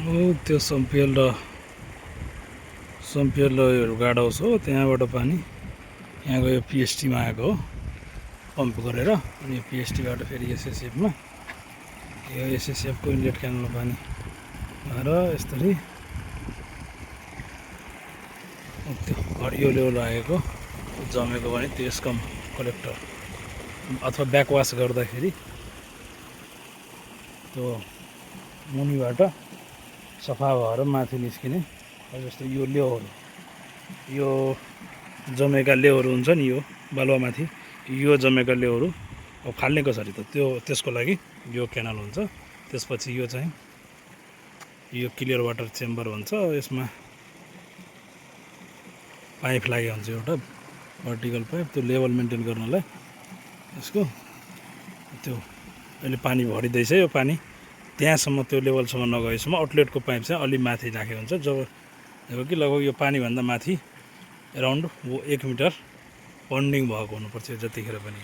त्यो सम्पियल र गाडा हाउस हो। त्यहाँबाट पानी यहाँ गयो पिएसटीमा आएको हो पम्प गरेर। अनि पिएसटीबाट फेरि एसएसएफमा, यो एसएसएफको इनलेट क्यानलमा पानी आएर यसरी त्यो हरियो लेभल आएको जमेको भने त्यो एस्कम कलेक्टर अथवा ब्याकवास गर्दाखेरि त्यो मुनिबाट सफा भएर माथि निस्किने। जस्तो यो लेउहरू, यो जमेका लेउहरू हुन्छ नि, यो बालुवामाथि यो जमेका लेउहरू अब फाल्ने कसरी त त्यसको लागि यो क्यानल हुन्छ। त्यसपछि यो चाहिँ यो क्लियर वाटर चेम्बर भन्छ। यसमा पाइप लागेको हुन्छ, एउटा भर्टिकल पाइप, त्यो लेभल मेन्टेन गर्नलाई यसको। त्यो अहिले पानी भरिँदैछ, यो पानी त्यहाँसम्म त्यो लेभलसम्म नगएसम्म आउटलेटको पाइप चाहिँ अलि माथि राखेको हुन्छ। जब कि लगभग यो पानीभन्दा माथि एराउन्ड 1 मिटर पन्डिङ भएको हुनुपर्छ जतिखेर पनि।